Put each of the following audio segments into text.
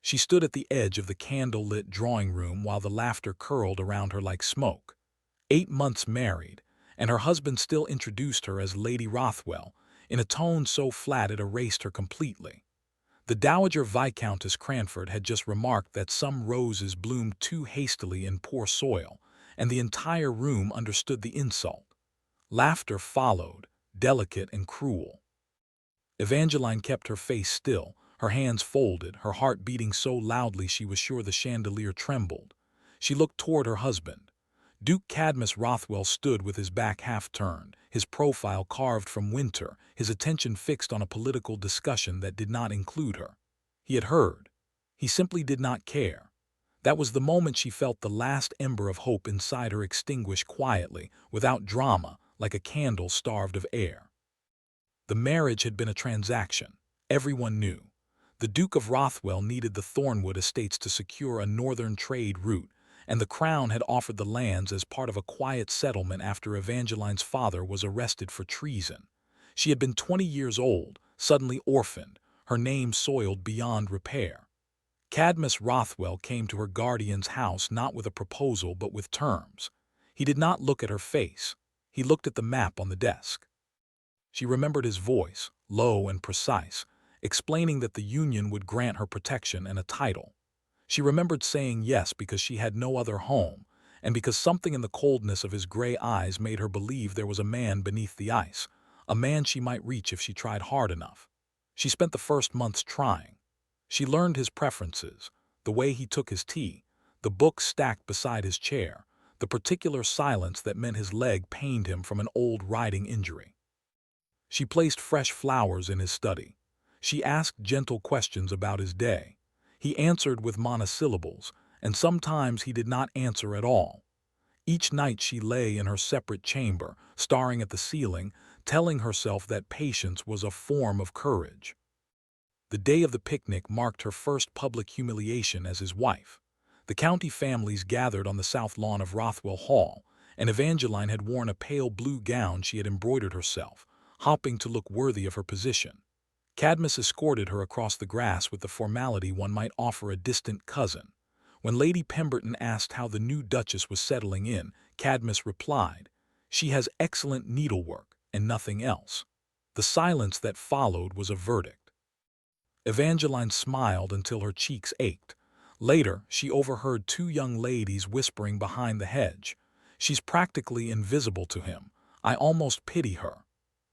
She stood at the edge of the candle-lit drawing room while the laughter curled around her like smoke. 8 months married, and her husband still introduced her as Lady Rothwell, in a tone so flat it erased her completely. The Dowager Viscountess Cranford had just remarked that some roses bloomed too hastily in poor soil, and the entire room understood the insult. Laughter followed, delicate and cruel. Evangeline kept her face still, her hands folded, her heart beating so loudly she was sure the chandelier trembled. She looked toward her husband. Duke Cadmus Rothwell stood with his back half-turned, his profile carved from winter, his attention fixed on a political discussion that did not include her. He had heard. He simply did not care. That was the moment she felt the last ember of hope inside her extinguish quietly, without drama, like a candle starved of air. The marriage had been a transaction. Everyone knew. The Duke of Rothwell needed the Thornwood estates to secure a northern trade route, and the Crown had offered the lands as part of a quiet settlement after Evangeline's father was arrested for treason. She had been 20 years old, suddenly orphaned, her name soiled beyond repair. Cadmus Rothwell came to her guardian's house not with a proposal but with terms. He did not look at her face. He looked at the map on the desk. She remembered his voice, low and precise, explaining that the Union would grant her protection and a title. She remembered saying yes because she had no other home, and because something in the coldness of his gray eyes made her believe there was a man beneath the ice, a man she might reach if she tried hard enough. She spent the first months trying. She learned his preferences, the way he took his tea, the book stacked beside his chair, the particular silence that meant his leg pained him from an old riding injury. She placed fresh flowers in his study. She asked gentle questions about his day. He answered with monosyllables, and sometimes he did not answer at all. Each night she lay in her separate chamber, staring at the ceiling, telling herself that patience was a form of courage. The day of the picnic marked her first public humiliation as his wife. The county families gathered on the south lawn of Rothwell Hall, and Evangeline had worn a pale blue gown she had embroidered herself, hopping to look worthy of her position. Cadmus escorted her across the grass with the formality one might offer a distant cousin. When Lady Pemberton asked how the new Duchess was settling in, Cadmus replied, "She has excellent needlework, and nothing else." The silence that followed was a verdict. Evangeline smiled until her cheeks ached. Later, she overheard two young ladies whispering behind the hedge, "She's practically invisible to him. I almost pity her."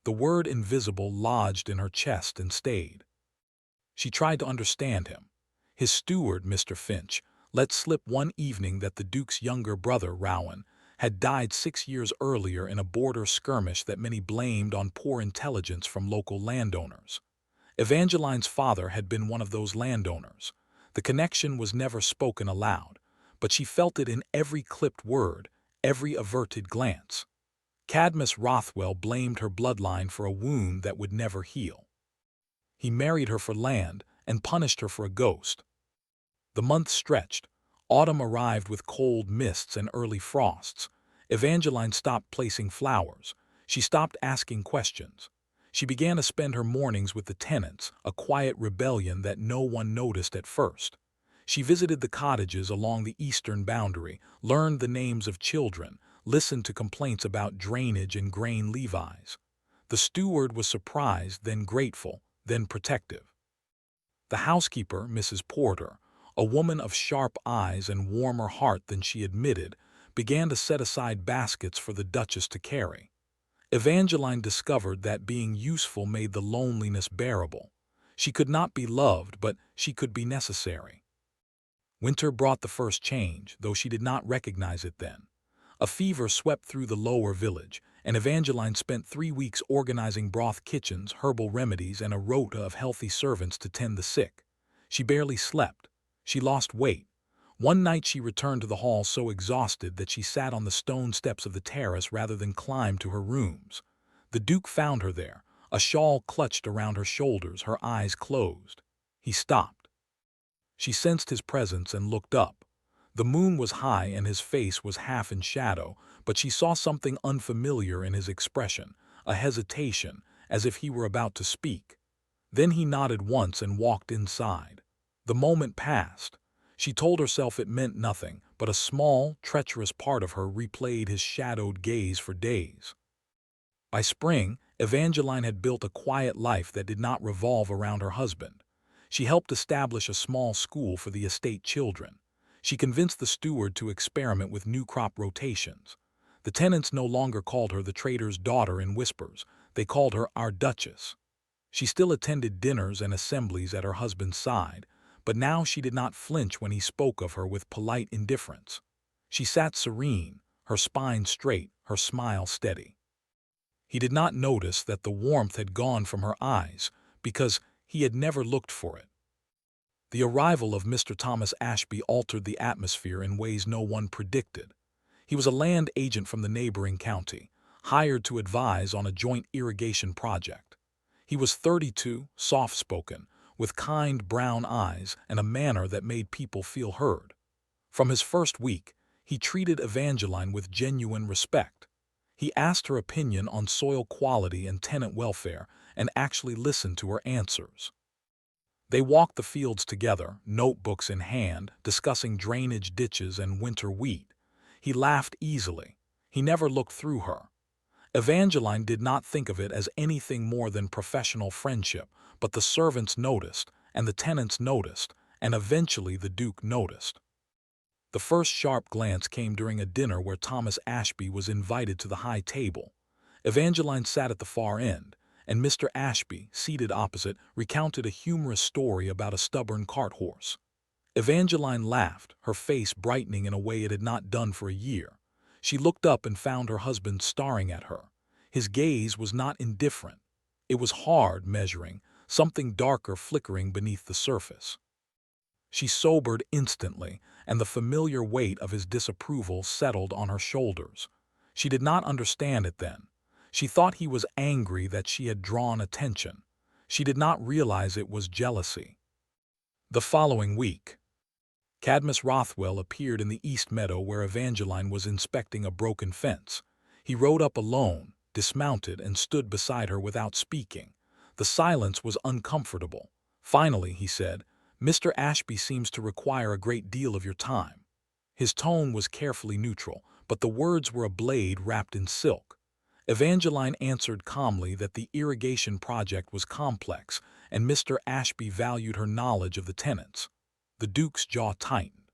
The word invisible lodged in her chest and stayed. She tried to understand him. His steward, Mr. Finch, let slip one evening that the Duke's younger brother, Rowan, had died 6 years earlier in a border skirmish that many blamed on poor intelligence from local landowners. Evangeline's father had been one of those landowners. The connection was never spoken aloud, but she felt it in every clipped word, every averted glance. Cadmus Rothwell blamed her bloodline for a wound that would never heal. He married her for land and punished her for a ghost. The months stretched. Autumn arrived with cold mists and early frosts. Evangeline stopped placing flowers. She stopped asking questions. She began to spend her mornings with the tenants, a quiet rebellion that no one noticed at first. She visited the cottages along the eastern boundary, learned the names of children, listened to complaints about drainage and grain levies. The steward was surprised, then grateful, then protective. The housekeeper, Mrs. Porter, a woman of sharp eyes and warmer heart than she admitted, began to set aside baskets for the Duchess to carry. Evangeline discovered that being useful made the loneliness bearable. She could not be loved, but she could be necessary. Winter brought the first change, though she did not recognize it then. A fever swept through the lower village, and Evangeline spent 3 weeks organizing broth kitchens, herbal remedies, and a rota of healthy servants to tend the sick. She barely slept. She lost weight. One night she returned to the hall so exhausted that she sat on the stone steps of the terrace rather than climbed to her rooms. The Duke found her there, a shawl clutched around her shoulders, her eyes closed. He stopped. She sensed his presence and looked up. The moon was high and his face was half in shadow, but she saw something unfamiliar in his expression, a hesitation, as if he were about to speak. Then he nodded once and walked inside. The moment passed. She told herself it meant nothing, but a small, treacherous part of her replayed his shadowed gaze for days. By spring, Evangeline had built a quiet life that did not revolve around her husband. She helped establish a small school for the estate children. She convinced the steward to experiment with new crop rotations. The tenants no longer called her the trader's daughter in whispers. They called her our Duchess. She still attended dinners and assemblies at her husband's side, but now she did not flinch when he spoke of her with polite indifference. She sat serene, her spine straight, her smile steady. He did not notice that the warmth had gone from her eyes because he had never looked for it. The arrival of Mr. Thomas Ashby altered the atmosphere in ways no one predicted. He was a land agent from the neighboring county, hired to advise on a joint irrigation project. He was 32, soft-spoken, with kind brown eyes and a manner that made people feel heard. From his first week, he treated Evangeline with genuine respect. He asked her opinion on soil quality and tenant welfare and actually listened to her answers. They walked the fields together, notebooks in hand, discussing drainage ditches and winter wheat. He laughed easily. He never looked through her. Evangeline did not think of it as anything more than professional friendship, but the servants noticed, and the tenants noticed, and eventually the Duke noticed. The first sharp glance came during a dinner where Thomas Ashby was invited to the high table. Evangeline sat at the far end, and Mr. Ashby, seated opposite, recounted a humorous story about a stubborn cart horse. Evangeline laughed, her face brightening in a way it had not done for a year. She looked up and found her husband staring at her. His gaze was not indifferent. It was hard, measuring, something darker flickering beneath the surface. She sobered instantly, and the familiar weight of his disapproval settled on her shoulders. She did not understand it then. She thought he was angry that she had drawn attention. She did not realize it was jealousy. The following week, Cadmus Rothwell appeared in the East Meadow where Evangeline was inspecting a broken fence. He rode up alone, dismounted, and stood beside her without speaking. The silence was uncomfortable. Finally, he said, "Mr. Ashby seems to require a great deal of your time." His tone was carefully neutral, but the words were a blade wrapped in silk. Evangeline answered calmly that the irrigation project was complex, and Mr. Ashby valued her knowledge of the tenants. The Duke's jaw tightened.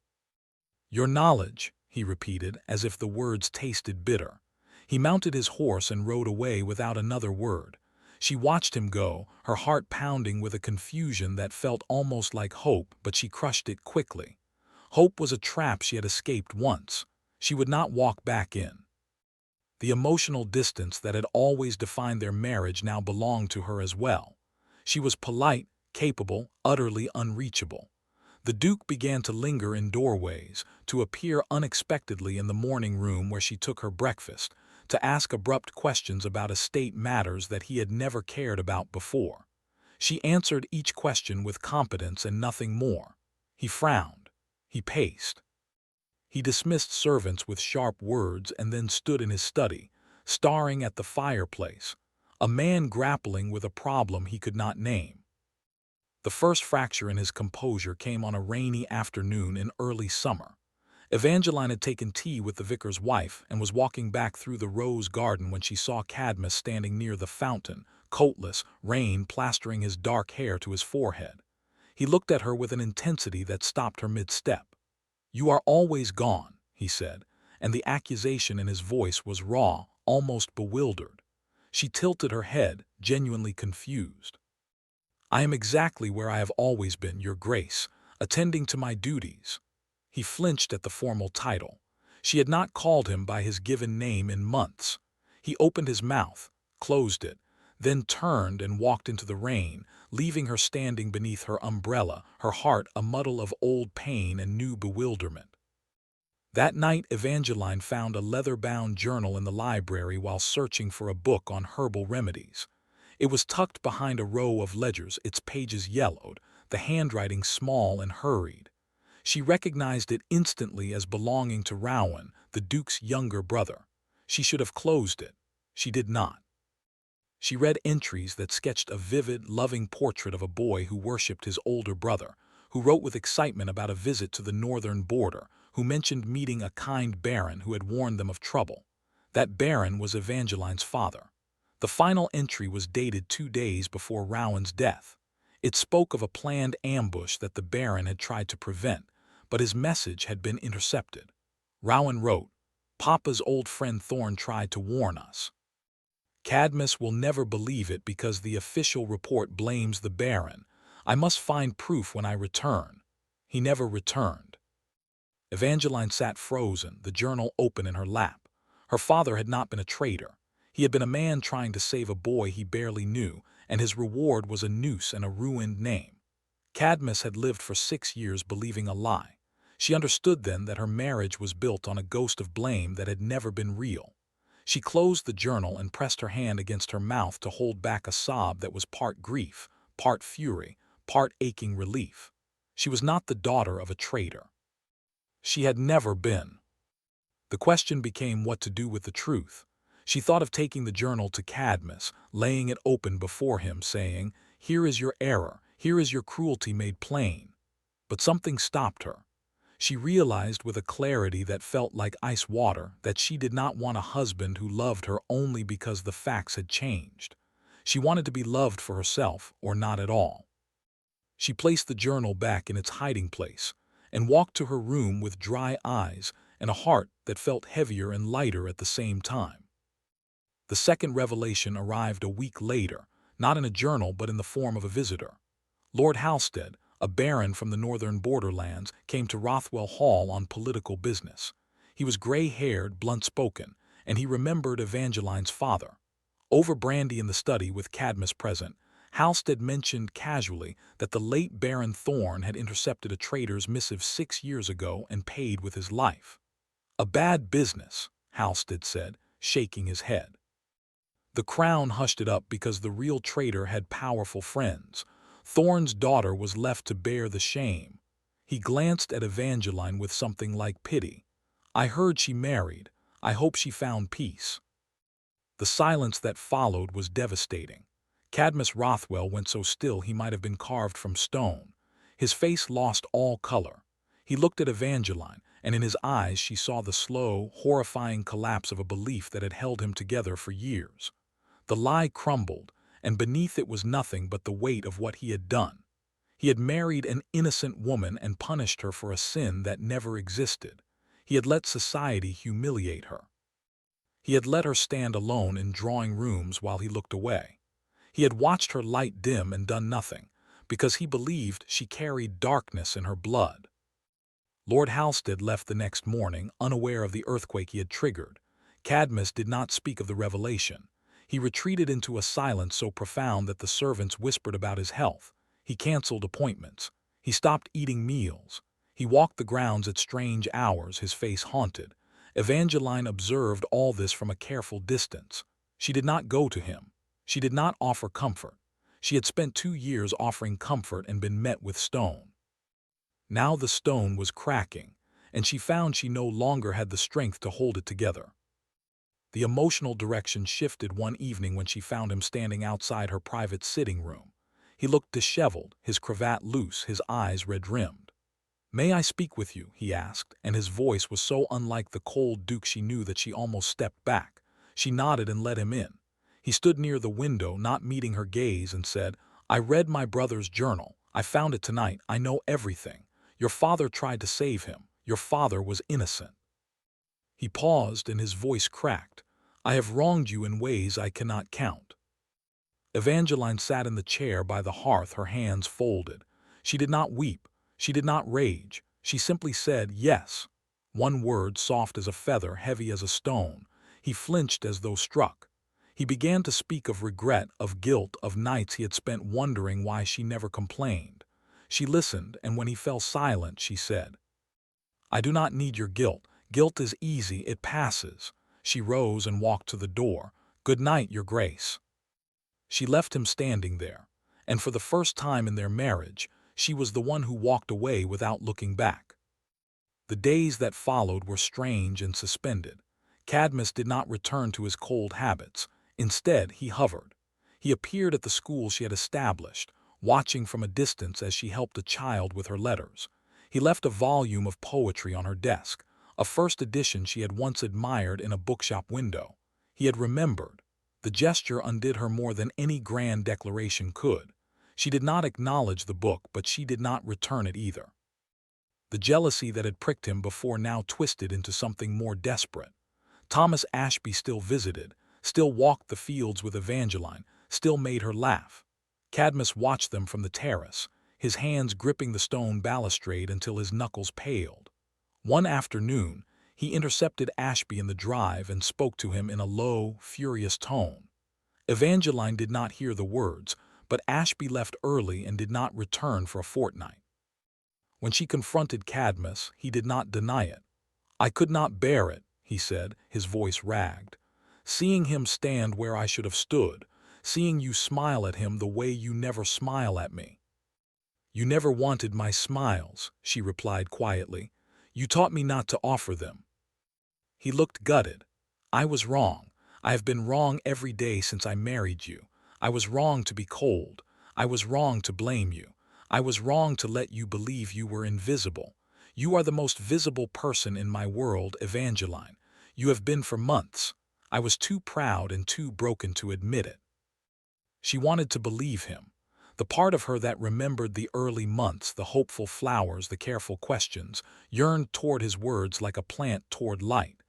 "Your knowledge," he repeated, as if the words tasted bitter. He mounted his horse and rode away without another word. She watched him go, her heart pounding with a confusion that felt almost like hope, but she crushed it quickly. Hope was a trap she had escaped once. She would not walk back in. The emotional distance that had always defined their marriage now belonged to her as well. She was polite, capable, utterly unreachable. The Duke began to linger in doorways, to appear unexpectedly in the morning room where she took her breakfast, to ask abrupt questions about estate matters that he had never cared about before. She answered each question with competence and nothing more. He frowned. He paced. He dismissed servants with sharp words and then stood in his study, staring at the fireplace, a man grappling with a problem he could not name. The first fracture in his composure came on a rainy afternoon in early summer. Evangeline had taken tea with the vicar's wife and was walking back through the rose garden when she saw Cadmus standing near the fountain, coatless, rain plastering his dark hair to his forehead. He looked at her with an intensity that stopped her mid-step. "You are always gone," he said, and the accusation in his voice was raw, almost bewildered. She tilted her head, genuinely confused. "I am exactly where I have always been, Your Grace, attending to my duties." He flinched at the formal title. She had not called him by his given name in months. He opened his mouth, closed it, then turned and walked into the rain, leaving her standing beneath her umbrella, her heart a muddle of old pain and new bewilderment. That night, Evangeline found a leather-bound journal in the library while searching for a book on herbal remedies. It was tucked behind a row of ledgers, its pages yellowed, the handwriting small and hurried. She recognized it instantly as belonging to Rowan, the Duke's younger brother. She should have closed it. She did not. She read entries that sketched a vivid, loving portrait of a boy who worshipped his older brother, who wrote with excitement about a visit to the northern border, who mentioned meeting a kind baron who had warned them of trouble. That baron was Evangeline's father. The final entry was dated 2 days before Rowan's death. It spoke of a planned ambush that the baron had tried to prevent, but his message had been intercepted. Rowan wrote, "Papa's old friend Thorn tried to warn us. Cadmus will never believe it because the official report blames the baron. I must find proof when I return." He never returned. Evangeline sat frozen, the journal open in her lap. Her father had not been a traitor. He had been a man trying to save a boy he barely knew, and his reward was a noose and a ruined name. Cadmus had lived for 6 years believing a lie. She understood then that her marriage was built on a ghost of blame that had never been real. She closed the journal and pressed her hand against her mouth to hold back a sob that was part grief, part fury, part aching relief. She was not the daughter of a traitor. She had never been. The question became what to do with the truth. She thought of taking the journal to Cadmus, laying it open before him, saying, "Here is your error, here is your cruelty made plain." But something stopped her. She realized with a clarity that felt like ice water that she did not want a husband who loved her only because the facts had changed. She wanted to be loved for herself or not at all. She placed the journal back in its hiding place and walked to her room with dry eyes and a heart that felt heavier and lighter at the same time. The second revelation arrived a week later, not in a journal but in the form of a visitor. Lord Halstead, a baron from the northern borderlands, came to Rothwell Hall on political business. He was gray-haired, blunt-spoken, and he remembered Evangeline's father. Over brandy in the study with Cadmus present, Halstead mentioned casually that the late Baron Thorn had intercepted a traitor's missive 6 years ago and paid with his life. "A bad business," Halstead said, shaking his head. The Crown hushed it up because the real traitor had powerful friends. Thorn's daughter was left to bear the shame. He glanced at Evangeline with something like pity. "I heard she married. I hope she found peace." The silence that followed was devastating. Cadmus Rothwell went so still he might have been carved from stone. His face lost all color. He looked at Evangeline, and in his eyes she saw the slow, horrifying collapse of a belief that had held him together for years. The lie crumbled, and beneath it was nothing but the weight of what he had done. He had married an innocent woman and punished her for a sin that never existed. He had let society humiliate her. He had let her stand alone in drawing rooms while he looked away. He had watched her light dim and done nothing, because he believed she carried darkness in her blood. Lord Halstead left the next morning, unaware of the earthquake he had triggered. Cadmus did not speak of the revelation. He retreated into a silence so profound that the servants whispered about his health. He canceled appointments. He stopped eating meals. He walked the grounds at strange hours, his face haunted. Evangeline observed all this from a careful distance. She did not go to him. She did not offer comfort. She had spent 2 years offering comfort and been met with stone. Now the stone was cracking, and she found she no longer had the strength to hold it together. The emotional direction shifted one evening when she found him standing outside her private sitting room. He looked disheveled, his cravat loose, his eyes red-rimmed. "May I speak with you?" he asked, and his voice was so unlike the cold duke she knew that she almost stepped back. She nodded and let him in. He stood near the window, not meeting her gaze, and said, "I read my brother's journal. I found it tonight. I know everything. Your father tried to save him. Your father was innocent." He paused and his voice cracked. "I have wronged you in ways I cannot count." Evangeline sat in the chair by the hearth, her hands folded. She did not weep. She did not rage. She simply said, "Yes." One word, soft as a feather, heavy as a stone. He flinched as though struck. He began to speak of regret, of guilt, of nights he had spent wondering why she never complained. She listened, and when he fell silent, she said, "I do not need your guilt. Guilt is easy, it passes." She rose and walked to the door. "Good night, Your Grace." She left him standing there, and for the first time in their marriage, she was the one who walked away without looking back. The days that followed were strange and suspended. Cadmus did not return to his cold habits. Instead, he hovered. He appeared at the school she had established, watching from a distance as she helped a child with her letters. He left a volume of poetry on her desk, a first edition she had once admired in a bookshop window. He had remembered. The gesture undid her more than any grand declaration could. She did not acknowledge the book, but she did not return it either. The jealousy that had pricked him before now twisted into something more desperate. Thomas Ashby still visited, still walked the fields with Evangeline, still made her laugh. Cadmus watched them from the terrace, his hands gripping the stone balustrade until his knuckles paled. One afternoon, he intercepted Ashby in the drive and spoke to him in a low, furious tone. Evangeline did not hear the words, but Ashby left early and did not return for a fortnight. When she confronted Cadmus, he did not deny it. "I could not bear it," he said, his voice ragged. "Seeing him stand where I should have stood, seeing you smile at him the way you never smile at me." "You never wanted my smiles," she replied quietly. "You taught me not to offer them." He looked gutted. "I was wrong. I have been wrong every day since I married you. I was wrong to be cold. I was wrong to blame you. I was wrong to let you believe you were invisible. You are the most visible person in my world, Evangeline. You have been for months. I was too proud and too broken to admit it." She wanted to believe him. The part of her that remembered the early months, the hopeful flowers, the careful questions, yearned toward his words like a plant toward light.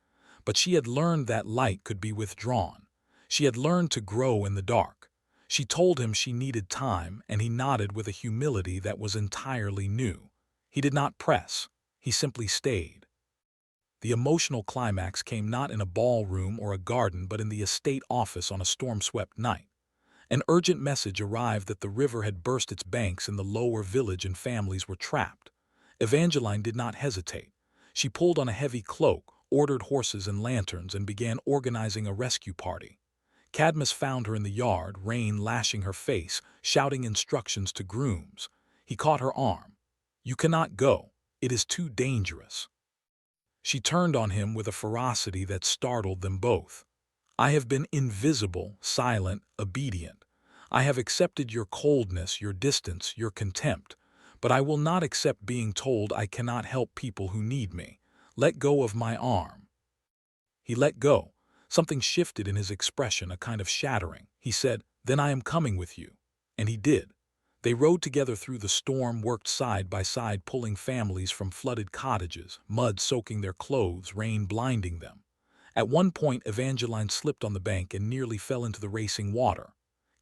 But she had learned that light could be withdrawn. She had learned to grow in the dark. She told him she needed time, and he nodded with a humility that was entirely new. He did not press. He simply stayed. The emotional climax came not in a ballroom or a garden, but in the estate office on a storm-swept night. An urgent message arrived that the river had burst its banks in the lower village and families were trapped. Evangeline did not hesitate. She pulled on a heavy cloak, ordered horses and lanterns, and began organizing a rescue party. Cadmus found her in the yard, rain lashing her face, shouting instructions to grooms. He caught her arm. "You cannot go. It is too dangerous." She turned on him with a ferocity that startled them both. "I have been invisible, silent, obedient. I have accepted your coldness, your distance, your contempt. But I will not accept being told I cannot help people who need me. Let go of my arm." He let go. Something shifted in his expression, a kind of shattering. He said, "Then I am coming with you." And he did. They rode together through the storm, worked side by side, pulling families from flooded cottages, mud soaking their clothes, rain blinding them. At one point, Evangeline slipped on the bank and nearly fell into the racing water.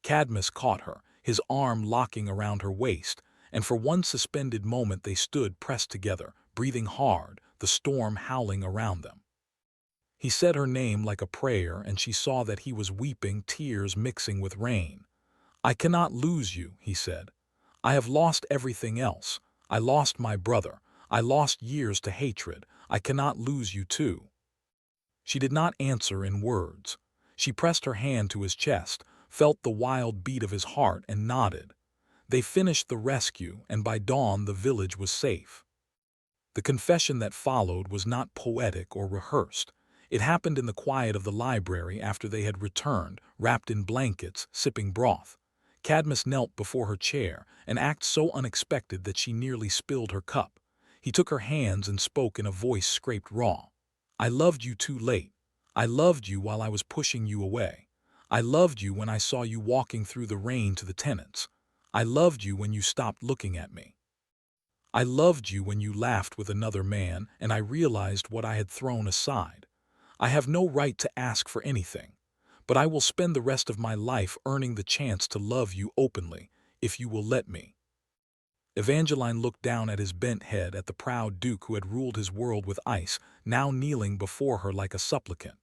Cadmus caught her, his arm locking around her waist, and for one suspended moment they stood pressed together, breathing hard, the storm howling around them. He said her name like a prayer, and she saw that he was weeping, tears mixing with rain. "I cannot lose you," he said. "I have lost everything else. I lost my brother. I lost years to hatred. I cannot lose you too." She did not answer in words. She pressed her hand to his chest, felt the wild beat of his heart, and nodded. They finished the rescue, and by dawn the village was safe. The confession that followed was not poetic or rehearsed. It happened in the quiet of the library after they had returned, wrapped in blankets, sipping broth. Cadmus knelt before her chair, an act so unexpected that she nearly spilled her cup. He took her hands and spoke in a voice scraped raw. "I loved you too late. I loved you while I was pushing you away. I loved you when I saw you walking through the rain to the tenants. I loved you when you stopped looking at me. I loved you when you laughed with another man, and I realized what I had thrown aside. I have no right to ask for anything, but I will spend the rest of my life earning the chance to love you openly, if you will let me." Evangeline looked down at his bent head, at the proud duke who had ruled his world with ice, now kneeling before her like a supplicant.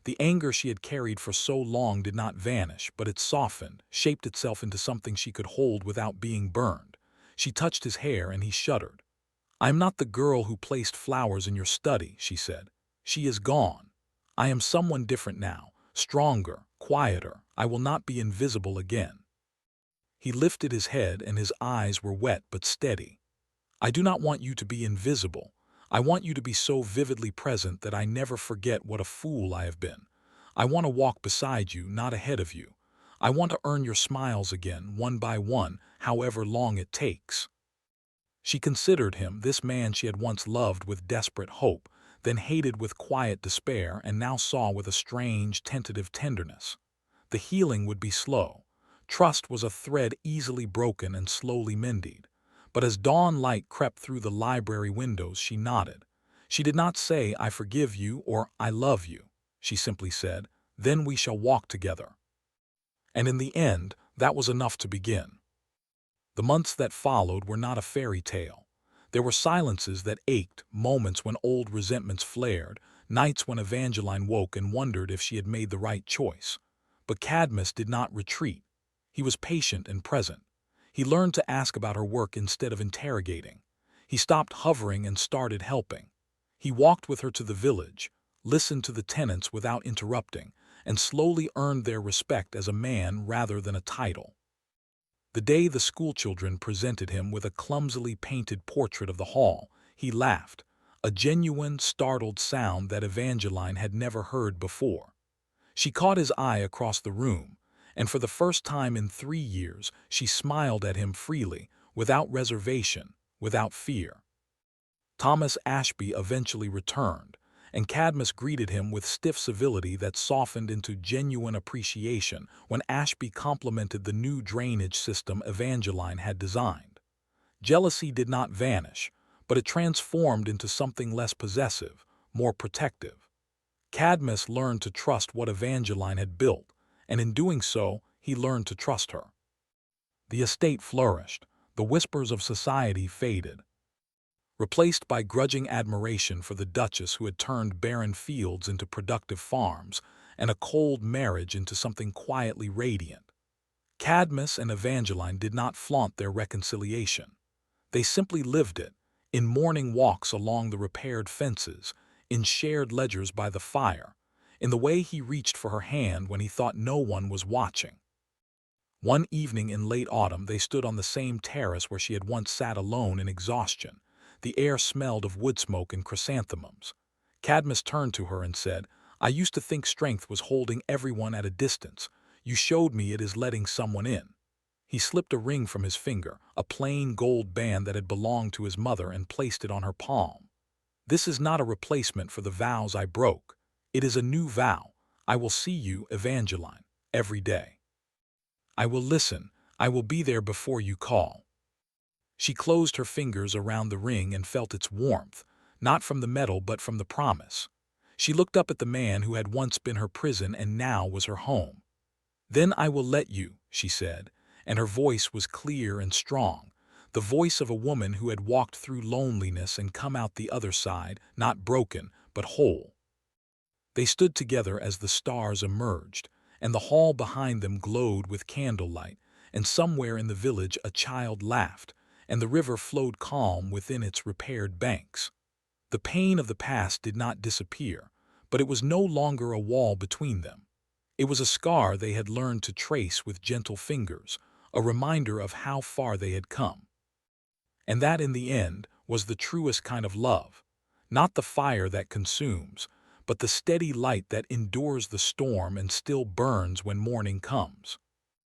The anger she had carried for so long did not vanish, but it softened, shaped itself into something she could hold without being burned. She touched his hair, and he shuddered. "I am not the girl who placed flowers in your study," she said. "She is gone. I am someone different now, stronger, quieter. I will not be invisible again." He lifted his head, and his eyes were wet but steady. "I do not want you to be invisible. I want you to be so vividly present that I never forget what a fool I have been. I want to walk beside you, not ahead of you. I want to earn your smiles again, one by one, however long it takes." She considered him, this man she had once loved with desperate hope, then hated with quiet despair, and now saw with a strange, tentative tenderness. The healing would be slow. Trust was a thread easily broken and slowly mended. But as dawn light crept through the library windows, she nodded. She did not say, "I forgive you" or "I love you." She simply said, "Then we shall walk together." And in the end, that was enough to begin. The months that followed were not a fairy tale. There were silences that ached, moments when old resentments flared, nights when Evangeline woke and wondered if she had made the right choice. But Cadmus did not retreat. He was patient and present. He learned to ask about her work instead of interrogating. He stopped hovering and started helping. He walked with her to the village, listened to the tenants without interrupting, and slowly earned their respect as a man rather than a title. The day the schoolchildren presented him with a clumsily painted portrait of the hall, he laughed, a genuine, startled sound that Evangeline had never heard before. She caught his eye across the room, and for the first time in 3 years she smiled at him freely, without reservation, without fear. Thomas Ashby eventually returned, and Cadmus greeted him with stiff civility that softened into genuine appreciation when Ashby complimented the new drainage system Evangeline had designed. Jealousy did not vanish, but it transformed into something less possessive, more protective. Cadmus learned to trust what Evangeline had built, and in doing so, he learned to trust her. The estate flourished, the whispers of society faded, replaced by grudging admiration for the Duchess who had turned barren fields into productive farms, and a cold marriage into something quietly radiant. Cadmus and Evangeline did not flaunt their reconciliation. They simply lived it, in morning walks along the repaired fences, in shared ledgers by the fire, in the way he reached for her hand when he thought no one was watching. One evening in late autumn they stood on the same terrace where she had once sat alone in exhaustion. The air smelled of wood smoke and chrysanthemums. Cadmus turned to her and said, "I used to think strength was holding everyone at a distance. You showed me it is letting someone in." He slipped a ring from his finger, a plain gold band that had belonged to his mother, and placed it on her palm. "This is not a replacement for the vows I broke. It is a new vow. I will see you, Evangeline, every day. I will listen. I will be there before you call." She closed her fingers around the ring and felt its warmth, not from the metal but from the promise. She looked up at the man who had once been her prison and now was her home. "Then I will let you," she said, and her voice was clear and strong, the voice of a woman who had walked through loneliness and come out the other side, not broken, but whole. They stood together as the stars emerged, and the hall behind them glowed with candlelight, and somewhere in the village a child laughed, and the river flowed calm within its repaired banks. The pain of the past did not disappear, but it was no longer a wall between them. It was a scar they had learned to trace with gentle fingers, a reminder of how far they had come. And that, in the end, was the truest kind of love, not the fire that consumes, but the steady light that endures the storm and still burns when morning comes.